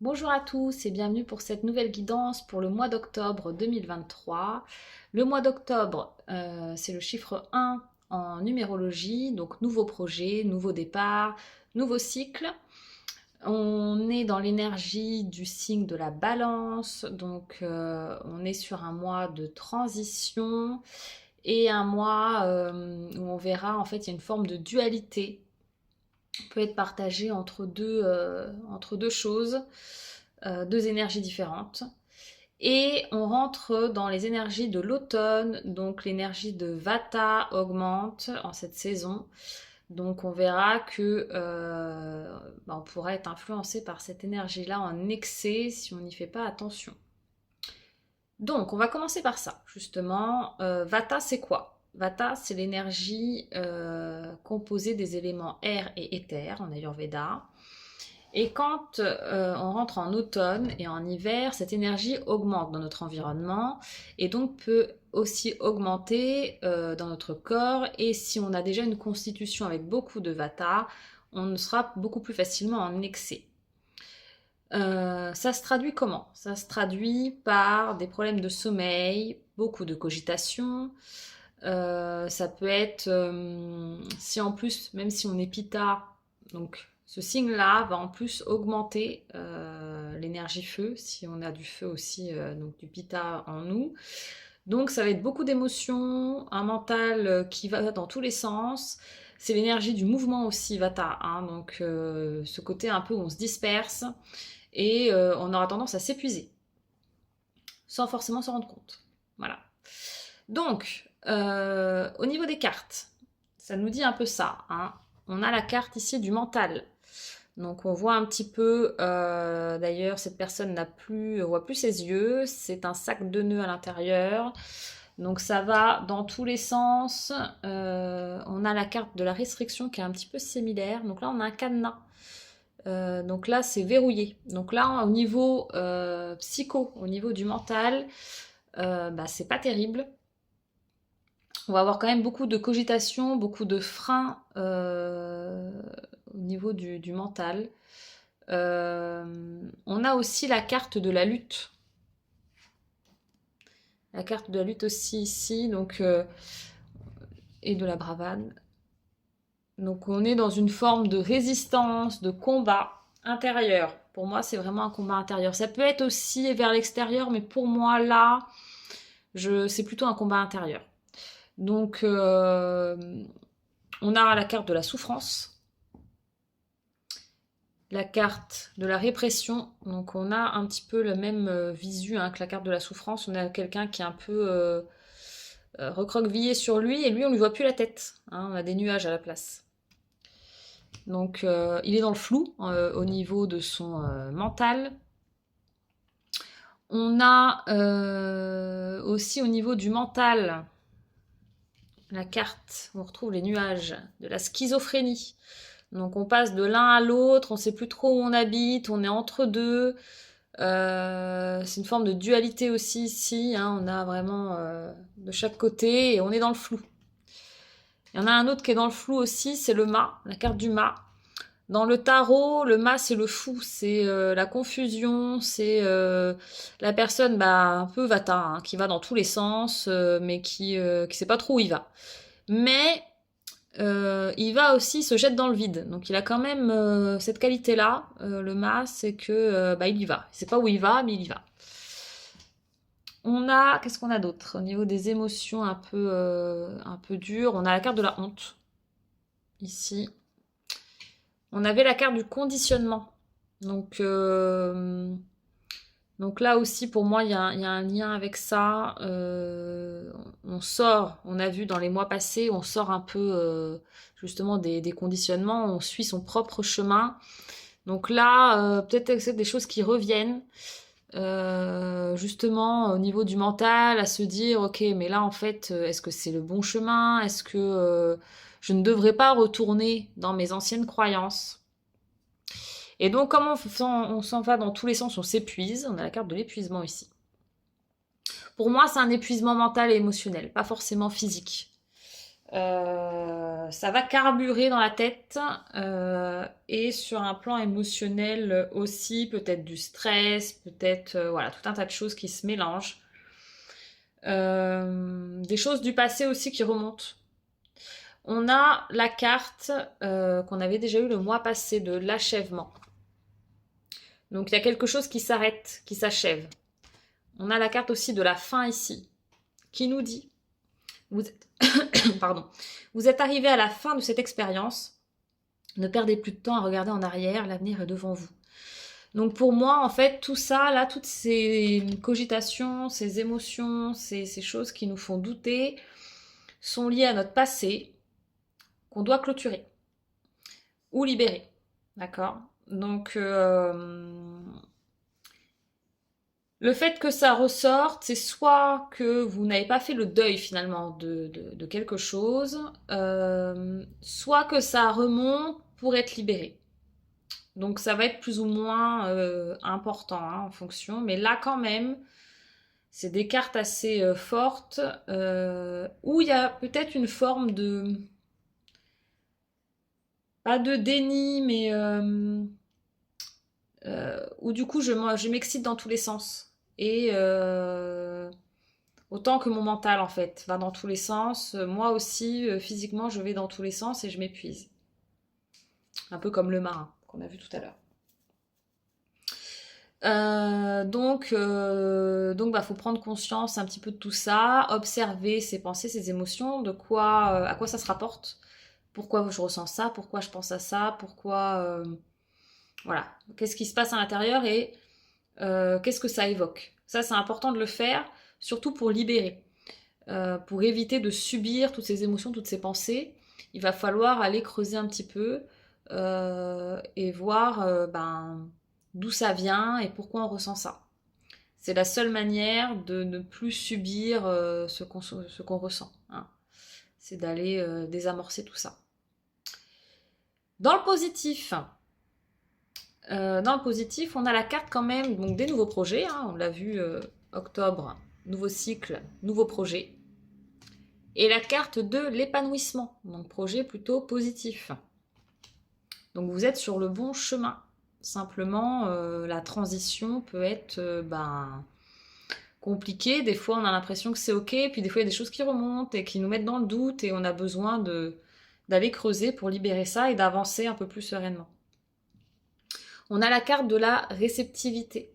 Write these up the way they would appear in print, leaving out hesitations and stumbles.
Bonjour à tous et bienvenue pour cette nouvelle guidance pour le mois d'octobre 2023. Le mois d'octobre, c'est le chiffre 1 en numérologie, donc nouveau projet, nouveau départ, nouveau cycle. On est dans l'énergie du signe de la balance, donc on est sur un mois de transition et un mois où on verra en fait il y a une forme de dualité peut être partagé entre deux choses, deux énergies différentes. Et on rentre dans les énergies de l'automne, donc l'énergie de Vata augmente en cette saison. Donc on verra que on pourra être influencé par cette énergie-là en excès si on n'y fait pas attention. Donc on va commencer par ça, justement. Vata, c'est quoi? Vata, c'est l'énergie composée des éléments air et éther en Ayurveda. Et quand on rentre en automne et en hiver, cette énergie augmente dans notre environnement et donc peut aussi augmenter dans notre corps. Et si on a déjà une constitution avec beaucoup de vata, on sera beaucoup plus facilement en excès. Ça se traduit comment? Ça se traduit par des problèmes de sommeil, beaucoup de cogitation. Ça peut être, si en plus, même si on est Pitta, donc ce signe-là va en plus augmenter l'énergie feu, si on a du feu aussi, donc du Pitta en nous. Donc ça va être beaucoup d'émotions, un mental qui va dans tous les sens. C'est l'énergie du mouvement aussi, Vata, hein, donc ce côté un peu où on se disperse et on aura tendance à s'épuiser, sans forcément s'en rendre compte. Voilà. Donc, au niveau des cartes, ça nous dit un peu ça, hein. On a la carte ici du mental. Donc on voit un petit peu, d'ailleurs cette personne voit plus ses yeux, c'est un sac de nœuds à l'intérieur. Donc ça va dans tous les sens. On a la carte de la restriction qui est un petit peu similaire. Donc là on a un cadenas. Donc là c'est verrouillé. Donc là au niveau psycho, au niveau du mental, c'est pas terrible. On va avoir quand même beaucoup de cogitation, beaucoup de freins au niveau du mental. On a aussi la carte de la lutte. La carte de la lutte aussi ici, donc, et de la bravade. Donc on est dans une forme de résistance, de combat intérieur. Pour moi, c'est vraiment un combat intérieur. Ça peut être aussi vers l'extérieur, mais pour moi, là, c'est plutôt un combat intérieur. Donc, on a la carte de la souffrance, la carte de la répression. Donc, on a un petit peu le même visu que la carte de la souffrance. On a quelqu'un qui est un peu recroquevillé sur lui et lui, on lui voit plus la tête, hein. On a des nuages à la place. Donc, il est dans le flou au niveau de son mental. On a aussi au niveau du mental la carte, on retrouve les nuages de la schizophrénie. Donc on passe de l'un à l'autre, on ne sait plus trop où on habite, on est entre deux. C'est une forme de dualité aussi ici, hein. On a vraiment de chaque côté et on est dans le flou. Il y en a un autre qui est dans le flou aussi, c'est le mât, la carte du mât. Dans le tarot, le mât c'est le fou, c'est la confusion, c'est la personne un peu vata, hein, qui va dans tous les sens, mais qui sait pas trop où il va. Mais il va aussi se jette dans le vide. Donc il a quand même cette qualité-là, le mât, c'est que il y va. Il sait pas où il va, mais il y va. Qu'est-ce qu'on a d'autre au niveau des émotions un peu dures? On a la carte de la honte ici. On avait la carte du conditionnement. Donc là aussi, pour moi, il y a un lien avec ça. On a vu dans les mois passés, on sort un peu justement des conditionnements, on suit son propre chemin. Donc là, peut-être que c'est des choses qui reviennent, justement au niveau du mental, à se dire, ok, mais là en fait, est-ce que c'est le bon chemin? Est-ce que je ne devrais pas retourner dans mes anciennes croyances? Et donc, comme on s'en va dans tous les sens, on s'épuise. On a la carte de l'épuisement ici. Pour moi, c'est un épuisement mental et émotionnel, pas forcément physique. Ça va carburer dans la tête et sur un plan émotionnel aussi, peut-être du stress, peut-être voilà, tout un tas de choses qui se mélangent. Des choses du passé aussi qui remontent. On a la carte qu'on avait déjà eue le mois passé de l'achèvement. Donc il y a quelque chose qui s'arrête, qui s'achève. On a la carte aussi de la fin ici, qui nous dit, vous êtes, pardon, vous êtes arrivé à la fin de cette expérience, ne perdez plus de temps à regarder en arrière, l'avenir est devant vous. Donc pour moi, en fait, tout ça, là, toutes ces cogitations, ces émotions, ces choses qui nous font douter, sont liées à notre passé, qu'on doit clôturer ou libérer. D'accord? Donc, le fait que ça ressorte, c'est soit que vous n'avez pas fait le deuil finalement de quelque chose, soit que ça remonte pour être libéré. Donc ça va être plus ou moins important hein, en fonction, mais là quand même, c'est des cartes assez fortes où il y a peut-être une forme de, pas de déni, mais où du coup je m'excite dans tous les sens. Et autant que mon mental en fait va dans tous les sens, moi aussi physiquement je vais dans tous les sens et je m'épuise. Un peu comme le marin qu'on a vu tout à l'heure. Donc bah, faut prendre conscience un petit peu de tout ça, observer ses pensées, ses émotions, de quoi, à quoi ça se rapporte, pourquoi je ressens ça, pourquoi je pense à ça, pourquoi, voilà, qu'est-ce qui se passe à l'intérieur et qu'est-ce que ça évoque. Ça c'est important de le faire, surtout pour libérer, pour éviter de subir toutes ces émotions, toutes ces pensées. Il va falloir aller creuser un petit peu et voir ben d'où ça vient et pourquoi on ressent ça. C'est la seule manière de ne plus subir ce qu'on ressent. Hein. C'est d'aller désamorcer tout ça. Dans le positif, on a la carte quand même donc des nouveaux projets. Hein, on l'a vu, octobre, nouveau cycle, nouveau projet. Et la carte de l'épanouissement, donc projet plutôt positif. Donc vous êtes sur le bon chemin. Simplement, la transition peut être compliquée. Des fois, on a l'impression que c'est ok, puis des fois, il y a des choses qui remontent et qui nous mettent dans le doute, et on a besoin d'aller creuser pour libérer ça et d'avancer un peu plus sereinement. On a la carte de la réceptivité.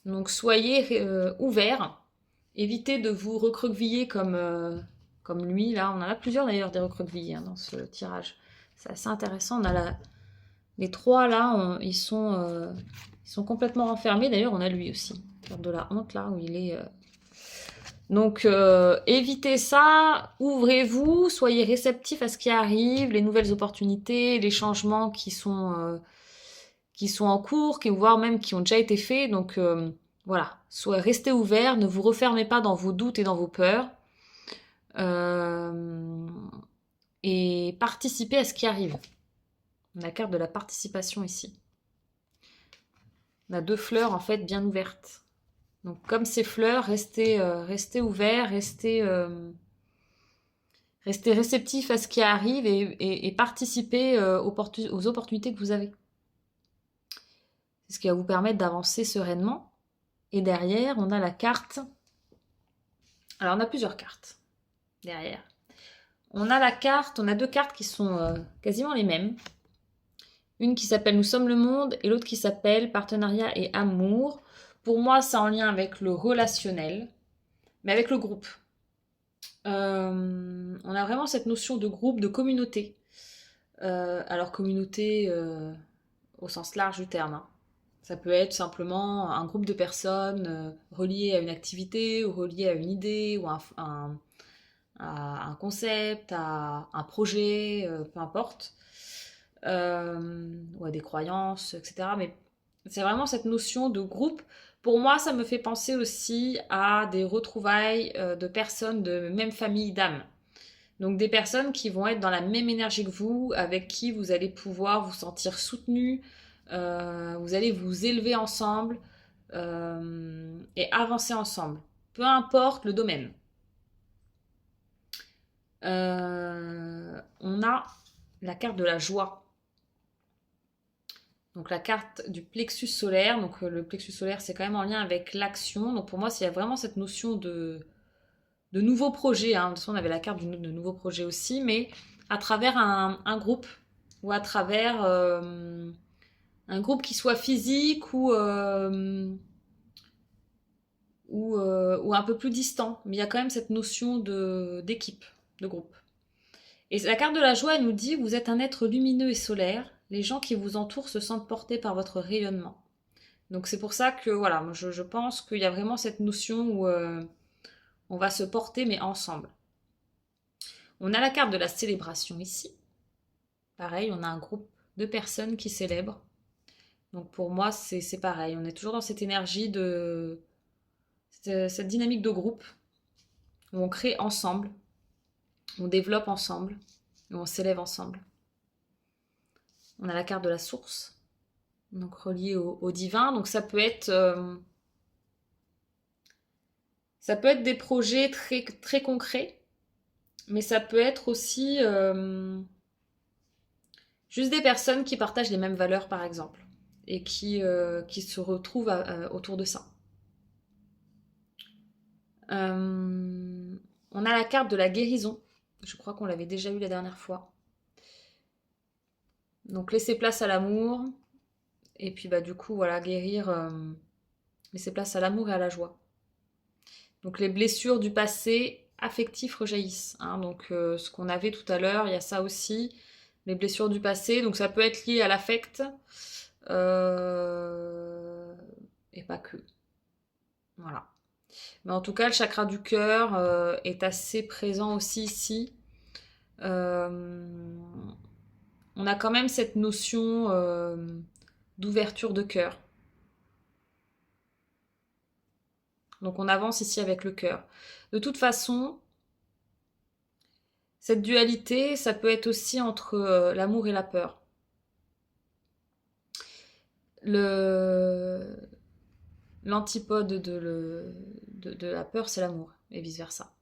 Donc soyez ouverts. Évitez de vous recroqueviller comme lui. Là, on en a plusieurs d'ailleurs des recroquevillés hein, dans ce tirage. C'est assez intéressant. On a les trois là, ils sont complètement renfermés. D'ailleurs, on a lui aussi. Carte de la honte là où il est. Donc évitez ça. Ouvrez-vous. Soyez réceptifs à ce qui arrive, les nouvelles opportunités, les changements qui sont en cours, voire même qui ont déjà été faits. Donc voilà, restez ouverts, ne vous refermez pas dans vos doutes et dans vos peurs. Et participez à ce qui arrive. On a la carte de la participation ici. On a deux fleurs en fait bien ouvertes. Donc comme ces fleurs, restez ouverts, restez réceptifs à ce qui arrive et participez aux opportunités que vous avez. C'est ce qui va vous permettre d'avancer sereinement. Et derrière, on a la carte. Alors, on a plusieurs cartes derrière. On a deux cartes qui sont quasiment les mêmes. Une qui s'appelle Nous sommes le monde et l'autre qui s'appelle Partenariat et amour. Pour moi, c'est en lien avec le relationnel, mais avec le groupe. On a vraiment cette notion de groupe, de communauté. Alors, communauté au sens large du terme. Hein. Ça peut être simplement un groupe de personnes reliées à une activité ou reliées à une idée ou à un concept, à un projet, peu importe, ou à des croyances, etc. Mais c'est vraiment cette notion de groupe. Pour moi, ça me fait penser aussi à des retrouvailles de personnes de même famille d'âme. Donc des personnes qui vont être dans la même énergie que vous, avec qui vous allez pouvoir vous sentir soutenu, vous allez vous élever ensemble et avancer ensemble, peu importe le domaine. On a la carte de la joie. Donc la carte du plexus solaire. Donc le plexus solaire, c'est quand même en lien avec l'action. Donc pour moi, il y a vraiment cette notion de nouveaux projets. Hein. De toute façon, on avait la carte de nouveaux projets aussi, mais à travers un groupe ou à travers un groupe qui soit physique ou un peu plus distant. Mais il y a quand même cette notion d'équipe, de groupe. Et la carte de la joie, elle nous dit, vous êtes un être lumineux et solaire. Les gens qui vous entourent se sentent portés par votre rayonnement. Donc c'est pour ça que voilà, moi, je pense qu'il y a vraiment cette notion où on va se porter mais ensemble. On a la carte de la célébration ici. Pareil, on a un groupe de personnes qui célèbrent. Donc pour moi, c'est pareil. On est toujours dans cette énergie cette dynamique de groupe où on crée ensemble, on développe ensemble, et on s'élève ensemble. On a la carte de la source, donc reliée au divin. Donc ça peut être des projets très, très concrets, mais ça peut être aussi juste des personnes qui partagent les mêmes valeurs, par exemple, et qui se retrouvent autour de ça. On a la carte de la guérison. Je crois qu'on l'avait déjà eu la dernière fois. Donc laisser place à l'amour. Et puis bah du coup, voilà, guérir, laisser place à l'amour et à la joie. Donc les blessures du passé affectif rejaillissent. Hein. Donc ce qu'on avait tout à l'heure, il y a ça aussi. Les blessures du passé, donc ça peut être lié à l'affect. Et pas que. Voilà. Mais en tout cas, le chakra du cœur est assez présent aussi ici. On a quand même cette notion d'ouverture de cœur. Donc on avance ici avec le cœur. De toute façon, cette dualité, ça peut être aussi entre l'amour et la peur. L'antipode de la peur, c'est l'amour, et vice-versa.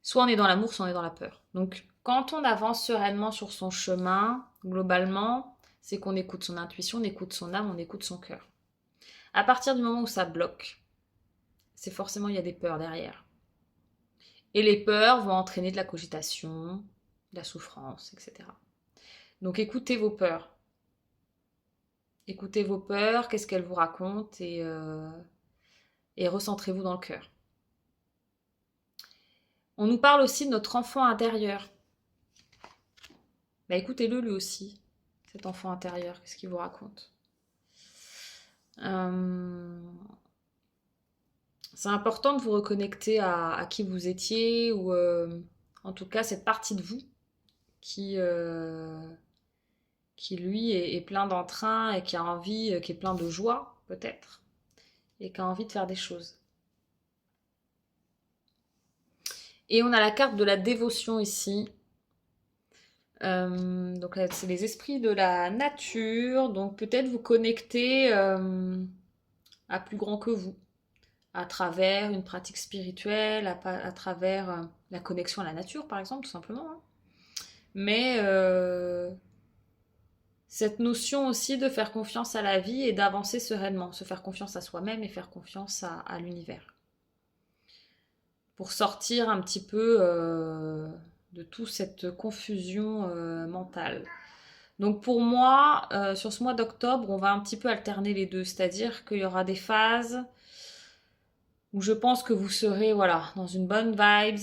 Soit on est dans l'amour, soit on est dans la peur. Donc quand on avance sereinement sur son chemin, globalement, c'est qu'on écoute son intuition, on écoute son âme, on écoute son cœur. À partir du moment où ça bloque, c'est forcément il y a des peurs derrière. Et les peurs vont entraîner de la cogitation, de la souffrance, etc. Donc écoutez vos peurs. Écoutez vos peurs, qu'est-ce qu'elles vous racontent et recentrez-vous dans le cœur. On nous parle aussi de notre enfant intérieur. Bah écoutez-le lui aussi, cet enfant intérieur, qu'est-ce qu'il vous raconte. C'est important de vous reconnecter à qui vous étiez ou en tout cas cette partie de vous qui lui est plein d'entrain et qui a envie, qui est plein de joie peut-être et qui a envie de faire des choses. Et on a la carte de la dévotion ici. Donc là, c'est les esprits de la nature. Donc peut-être vous connecter à plus grand que vous, à travers une pratique spirituelle, à travers la connexion à la nature, par exemple, tout simplement. Hein. Mais cette notion aussi de faire confiance à la vie et d'avancer sereinement, se faire confiance à soi-même et faire confiance à l'univers. Pour sortir un petit peu de toute cette confusion mentale. Donc pour moi, sur ce mois d'octobre, on va un petit peu alterner les deux, c'est-à-dire qu'il y aura des phases où je pense que vous serez voilà, dans une bonne vibe,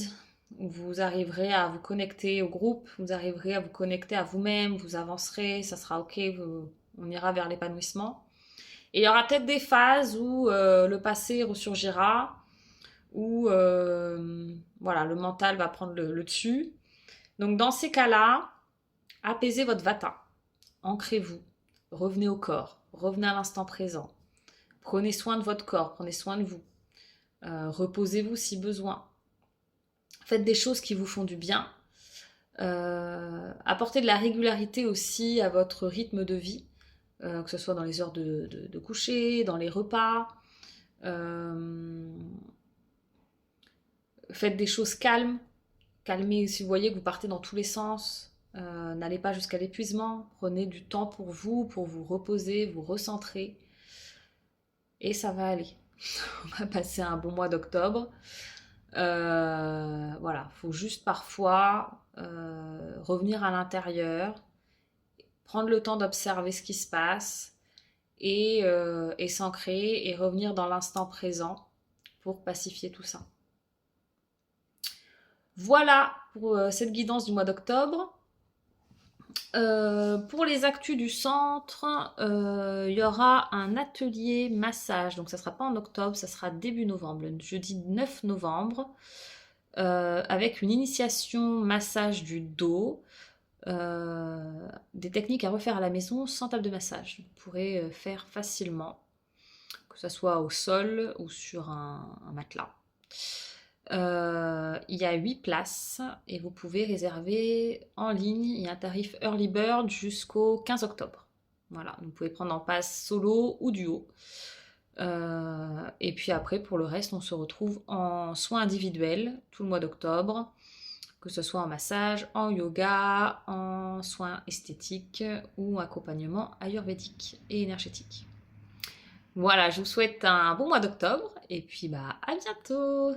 où vous arriverez à vous connecter au groupe, vous arriverez à vous connecter à vous-même, vous avancerez, ça sera ok, on ira vers l'épanouissement. Et il y aura peut-être des phases où le passé ressurgira, où voilà, le mental va prendre le dessus. Donc dans ces cas-là, apaisez votre vata, ancrez-vous, revenez au corps, revenez à l'instant présent, prenez soin de votre corps, prenez soin de vous, reposez-vous si besoin, faites des choses qui vous font du bien, apportez de la régularité aussi à votre rythme de vie, que ce soit dans les heures de coucher, dans les repas, faites des choses calmes, calmez, si vous voyez que vous partez dans tous les sens, n'allez pas jusqu'à l'épuisement. Prenez du temps pour vous reposer, vous recentrer. Et ça va aller. On va passer un bon mois d'octobre. Voilà, faut juste parfois revenir à l'intérieur, prendre le temps d'observer ce qui se passe et s'ancrer et revenir dans l'instant présent pour pacifier tout ça. Voilà pour cette guidance du mois d'octobre. Pour les actus du centre, il y aura un atelier massage. Donc ça ne sera pas en octobre, ça sera début novembre, le jeudi 9 novembre, avec une initiation massage du dos, des techniques à refaire à la maison sans table de massage. Vous pourrez faire facilement, que ce soit au sol ou sur un matelas. Il y a 8 places et vous pouvez réserver en ligne. Il y a un tarif Early Bird jusqu'au 15 octobre. Voilà, vous pouvez prendre en passe solo ou duo. Et puis après, pour le reste, on se retrouve en soins individuels tout le mois d'octobre, que ce soit en massage, en yoga, en soins esthétiques ou accompagnement ayurvédique et énergétique. Voilà, je vous souhaite un bon mois d'octobre et puis à bientôt!